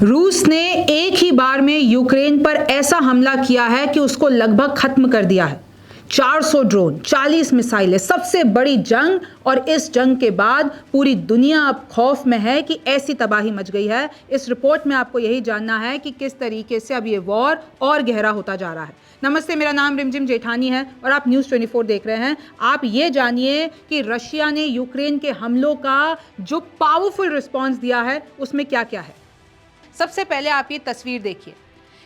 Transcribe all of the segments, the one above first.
रूस ने एक ही बार में यूक्रेन पर ऐसा हमला किया है कि उसको लगभग खत्म कर दिया है। 400 ड्रोन, 40 मिसाइलें, सबसे बड़ी जंग। और इस जंग के बाद पूरी दुनिया अब खौफ में है कि ऐसी तबाही मच गई है। इस रिपोर्ट में आपको यही जानना है कि किस तरीके से अब ये वॉर और गहरा होता जा रहा है। नमस्ते, मेरा नाम रिमझिम जेठानी है और आप न्यूज़ 24 देख रहे हैं। आप ये जानिए कि रशिया ने यूक्रेन के हमलों का जो पावरफुल रिस्पॉन्स दिया है उसमें क्या क्या है। सबसे पहले आप ये तस्वीर देखिए,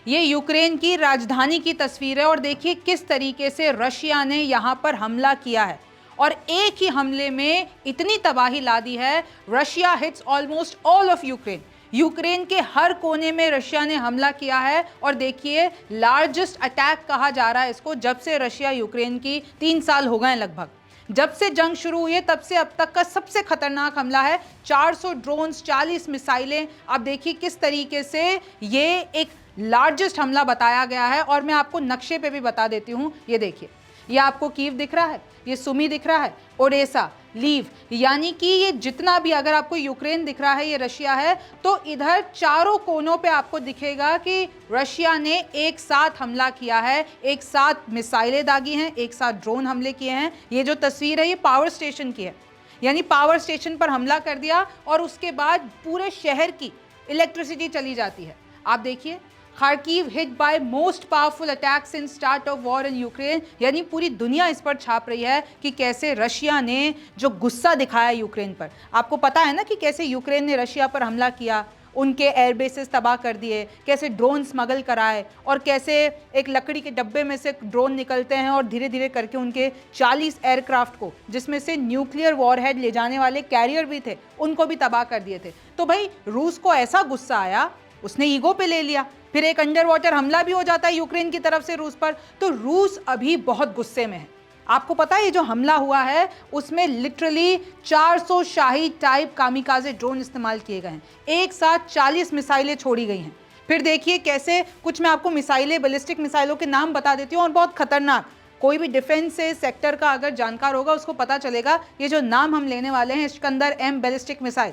ये यूक्रेन की राजधानी की तस्वीर है और देखिए किस तरीके से रशिया ने यहाँ पर हमला किया है और एक ही हमले में इतनी तबाही ला दी है। Russia hits almost all of Ukraine. Ukraine के हर कोने में रशिया ने हमला किया है और देखिए लार्जेस्ट अटैक कहा जा रहा है इसको, जब से रशिया यूक्रेन की 3 साल हो गए लगभग। जब से जंग शुरू हुई है तब से अब तक का सबसे खतरनाक हमला है। 400 ड्रोन्स, 40 मिसाइलें। अब देखिए किस तरीके से ये एक लार्जेस्ट हमला बताया गया है और मैं आपको नक्शे पे भी बता देती हूँ। ये देखिए, ये आपको कीव दिख रहा है, ये सुमी दिख रहा है, ओडेसा, लीव, यानी कि ये जितना भी अगर आपको यूक्रेन दिख रहा है ये रशिया है, तो इधर चारों कोनों पे आपको दिखेगा कि रशिया ने एक साथ हमला किया है, एक साथ मिसाइलें दागी हैं, एक साथ ड्रोन हमले किए हैं। ये जो तस्वीर है ये पावर स्टेशन की है, यानी पावर स्टेशन पर हमला कर दिया और उसके बाद पूरे शहर की इलेक्ट्रिसिटी चली जाती है। आप देखिए, Kharkiv hit by most powerful attack since start of war in Ukraine, यानी पूरी दुनिया इस पर छाप रही है कि कैसे रशिया ने जो गुस्सा दिखाया यूक्रेन पर। आपको पता है ना कि कैसे यूक्रेन ने रशिया पर हमला किया, उनके एयरबेसेस तबाह कर दिए, कैसे ड्रोन स्मगल कराए और कैसे एक लकड़ी के डब्बे में से ड्रोन निकलते हैं और धीरे धीरे करके उनके 40 एयरक्राफ्ट को, जिसमें से न्यूक्लियर वॉरहेड ले जाने वाले कैरियर भी थे, उनको भी तबाह कर दिए थे। तो भाई रूस को ऐसा गुस्सा आया, उसने ईगो पे ले लिया। फिर एक अंडर वाटर हमला भी हो जाता है यूक्रेन की तरफ से रूस पर, तो रूस अभी बहुत गुस्से में है। आपको पता है ये जो हमला हुआ है उसमें लिटरली 400 शाही टाइप कामिकाजे ड्रोन इस्तेमाल किए गए हैं, एक साथ 40 मिसाइलें छोड़ी गई हैं। फिर देखिए कैसे कुछ मैं आपको मिसाइलें, बैलिस्टिक मिसाइलों के नाम बता देती हूँ और बहुत खतरनाक। कोई भी डिफेंस से सेक्टर का अगर जानकार होगा उसको पता चलेगा ये जो नाम हम लेने वाले हैं, Iskander M ballistic missile,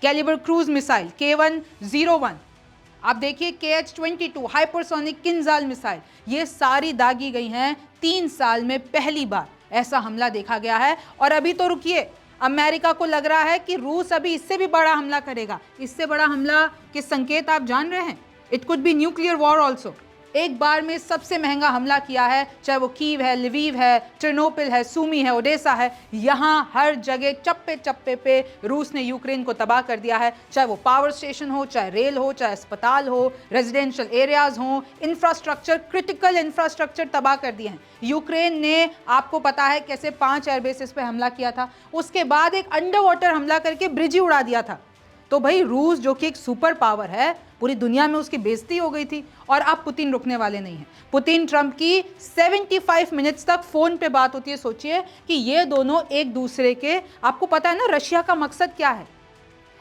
Kalibr cruise missile K101, आप देखिए KH-22 हाइपरसोनिक किंजाल मिसाइल, ये सारी दागी गई हैं। 3 साल में पहली बार ऐसा हमला देखा गया है। और अभी तो रुकिए, अमेरिका को लग रहा है कि रूस अभी इससे भी बड़ा हमला करेगा। इससे बड़ा हमला के संकेत आप जान रहे हैं? It could be nuclear war also. एक बार में सबसे महंगा हमला किया है, चाहे वो कीव है, लिवीव है, टर्नोपिल है, सुमी है, ओडेसा है, यहाँ हर जगह चप्पे चप्पे पे रूस ने यूक्रेन को तबाह कर दिया है। चाहे वो पावर स्टेशन हो, चाहे रेल हो, चाहे अस्पताल हो, रेजिडेंशियल एरियाज हो, इंफ्रास्ट्रक्चर, क्रिटिकल इंफ्रास्ट्रक्चर तबाह कर दिए हैं। यूक्रेन ने, आपको पता है कैसे 5 एयरबेसेस पे हमला किया था, उसके बाद एक अंडर वाटर हमला करके ब्रिज ही उड़ा दिया था। तो भाई रूस जो कि एक सुपर पावर है, पूरी दुनिया में उसकी बेइज्जती हो गई थी और अब पुतिन रुकने वाले नहीं हैं। पुतिन ट्रंप की 75 मिनट्स तक फोन पे बात होती है। सोचिए कि ये दोनों एक दूसरे के, आपको पता है ना रशिया का मकसद क्या है?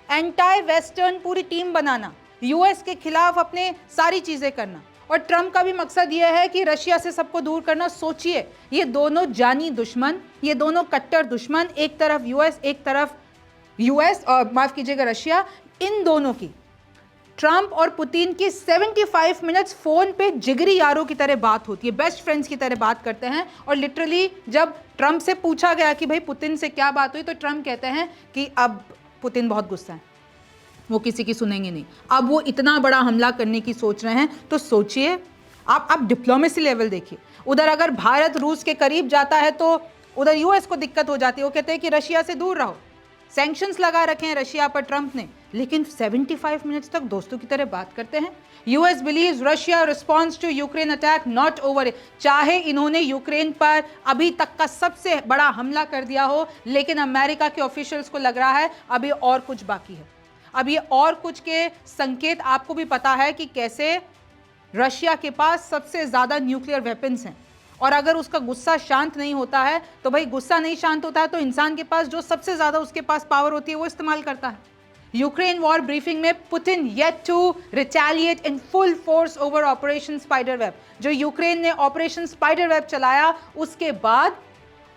एंटी वेस्टर्न पूरी टीम बनाना, यूएस के खिलाफ अपने सारी चीजें करना, और ट्रंप का भी मकसद यह है कि रशिया से सबको दूर करना। सोचिए ये दोनों जानी दुश्मन, ये दोनों कट्टर दुश्मन, एक तरफ यूएस और माफ कीजिएगा रशिया, इन दोनों की, ट्रंप और पुतिन की 75 मिनट्स फोन पे जिगरी यारों की तरह बात होती है, बेस्ट फ्रेंड्स की तरह बात करते हैं। और लिटरली जब ट्रंप से पूछा गया कि भाई पुतिन से क्या बात हुई, तो ट्रंप कहते हैं कि अब पुतिन बहुत गुस्सा है, वो किसी की सुनेंगे नहीं, अब वो इतना बड़ा हमला करने की सोच रहे हैं। तो सोचिए आप डिप्लोमेसी लेवल देखिए, उधर अगर भारत रूस के करीब जाता है तो उधर यूएस को दिक्कत हो जाती है। वो कहते हैं कि रशिया से दूर रहो, सैंक्शंस लगा रखे हैं रशिया पर ट्रंप ने, लेकिन 75 मिनट्स तक दोस्तों की तरह बात करते हैं। US believes Russia response to Ukraine attack not over. चाहे इन्होंने यूक्रेन पर अभी तक का सबसे बड़ा हमला कर दिया हो, लेकिन अमेरिका के ऑफिशियल्स को लग रहा है अभी और कुछ बाकी है। अब ये और कुछ के संकेत आपको भी पता है कि कैसे रशिया के पास सबसे ज्यादा न्यूक्लियर वेपन्स हैं, और अगर उसका गुस्सा शांत नहीं होता है तो भाई गुस्सा नहीं शांत होता है तो इंसान के पास जो सबसे ज्यादा उसके पास पावर होती है वो इस्तेमाल करता है। यूक्रेन वॉर ब्रीफिंग में Putin yet to retaliate in full force over operation spider web. जो यूक्रेन ने ऑपरेशन स्पाइडर वेब चलाया उसके बाद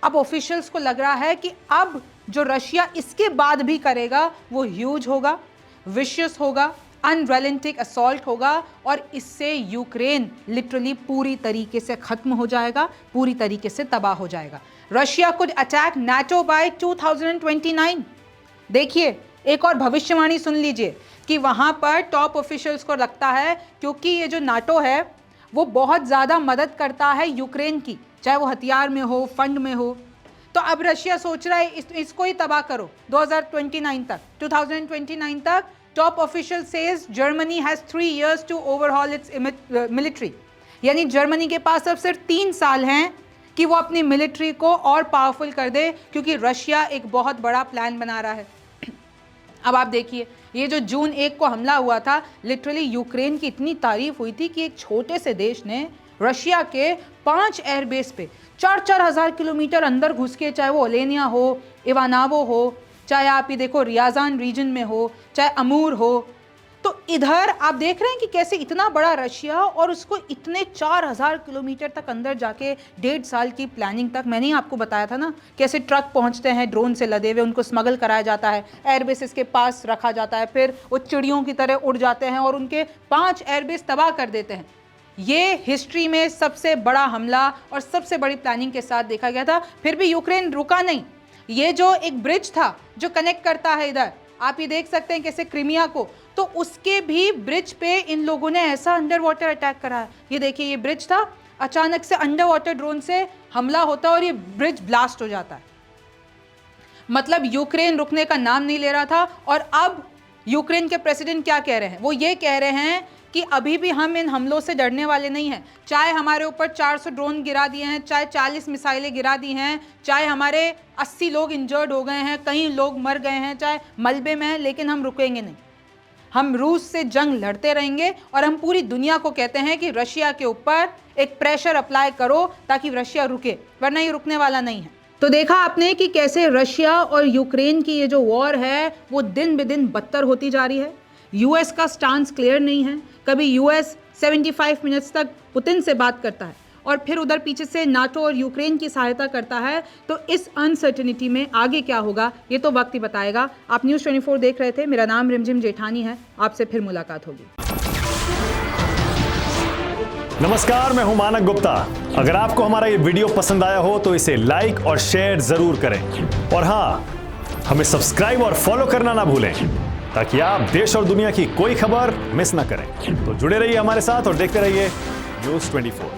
अब ऑफिशियल्स को लग रहा है कि अब जो रशिया इसके बाद भी करेगा वो ह्यूज होगा, विशियस होगा, अनरेलेंटिंग असॉल्ट होगा और इससे यूक्रेन लिटरली पूरी तरीके से खत्म हो जाएगा, पूरी तरीके से तबाह हो जाएगा। Russia could attack NATO by 2029। देखिए, एक और भविष्यवाणी सुन लीजिए कि वहां पर टॉप ऑफिशियल्स को लगता है, क्योंकि ये जो नाटो है वो बहुत ज़्यादा मदद करता है यूक्रेन की, चाहे वो हथियार में हो, फंड में हो, तो अब रशिया सोच रहा है इसको ही तबाह करो 2029 तक। Top official says Germany has 3 years to overhaul its military, यानी जर्मनी के पास अब सिर्फ 3 साल हैं कि वो अपनी मिलिट्री को और पावरफुल कर दे, क्योंकि रशिया एक बहुत बड़ा प्लान बना रहा है। अब आप देखिए, ये जो जून 1 को हमला हुआ था, लिटरली यूक्रेन की इतनी तारीफ हुई थी कि एक छोटे से देश ने रशिया के 5 एयरबेस पे 4-4 हज़ार किलोमीटर अंदर घुस के, चाहे वो ओलेनिया हो, इवानावो हो, चाहे आप ये देखो रियाजान रीजन में हो, चाहे अमूर हो, तो इधर आप देख रहे हैं कि कैसे इतना बड़ा रशिया और उसको इतने 4,000 किलोमीटर तक अंदर जाके 1.5 साल की प्लानिंग तक, मैंने ही आपको बताया था ना कैसे ट्रक पहुंचते हैं ड्रोन से लदे हुए, उनको स्मगल कराया जाता है, एयरबेसेस के पास रखा जाता है, फिर वो चिड़ियों की तरह उड़ जाते हैं और उनके 5 एयरबेस तबाह कर देते हैं। ये हिस्ट्री में सबसे बड़ा हमला और सबसे बड़ी प्लानिंग के साथ देखा गया था। फिर भी यूक्रेन रुका नहीं। ये जो एक ब्रिज था जो कनेक्ट करता है, इधर आप ये देख सकते हैं कैसे क्रीमिया को, तो उसके भी ब्रिज पे इन लोगों ने ऐसा अंडर वाटर अटैक करा है। ये देखिए, ये ब्रिज था, अचानक से अंडर वाटर ड्रोन से हमला होता है और ये ब्रिज ब्लास्ट हो जाता है। मतलब यूक्रेन रुकने का नाम नहीं ले रहा था। और अब यूक्रेन के प्रेसिडेंट क्या कह रहे हैं? वो ये कह रहे हैं कि अभी भी हम इन हमलों से डरने वाले नहीं हैं। चाहे हमारे ऊपर 400 ड्रोन गिरा दिए हैं, चाहे 40 मिसाइलें गिरा दी हैं, चाहे हमारे 80 लोग इंजर्ड हो गए हैं, कई लोग मर गए हैं, चाहे मलबे में हैं, लेकिन हम रुकेंगे नहीं। हम रूस से जंग लड़ते रहेंगे और हम पूरी दुनिया को कहते हैं कि रशिया के ऊपर एक प्रेशर अप्लाई करो ताकि रशिया रुके, वरना ये रुकने वाला नहीं है। तो देखा आपने कि कैसे रशिया और यूक्रेन की ये जो वॉर है वो दिन ब दिन बदतर होती जा रही है। यूएस का स्टांस क्लियर नहीं है। कभी यूएस 75 मिनट्स तक पुतिन से बात करता है और फिर उधर पीछे से नाटो और यूक्रेन की सहायता करता है। तो इस अनसर्टेनिटी में आगे क्या होगा ये तो वक्त ही बताएगा। आप न्यूज़ 24 देख रहे थे। मेरा नाम रिमझिम जेठानी है। आपसे फिर मुलाकात होगी। नमस्कार, मैं हूं मानक गुप्ता। अगर आपको हमारा ये वीडियो पसंद आया हो तो इसे लाइक और शेयर जरूर करें और हाँ, हमें सब्सक्राइब और फॉलो करना ना भूलें ताकि आप देश और दुनिया की कोई खबर मिस ना करें। तो जुड़े रहिए हमारे साथ और देखते रहिए न्यूज़ 24।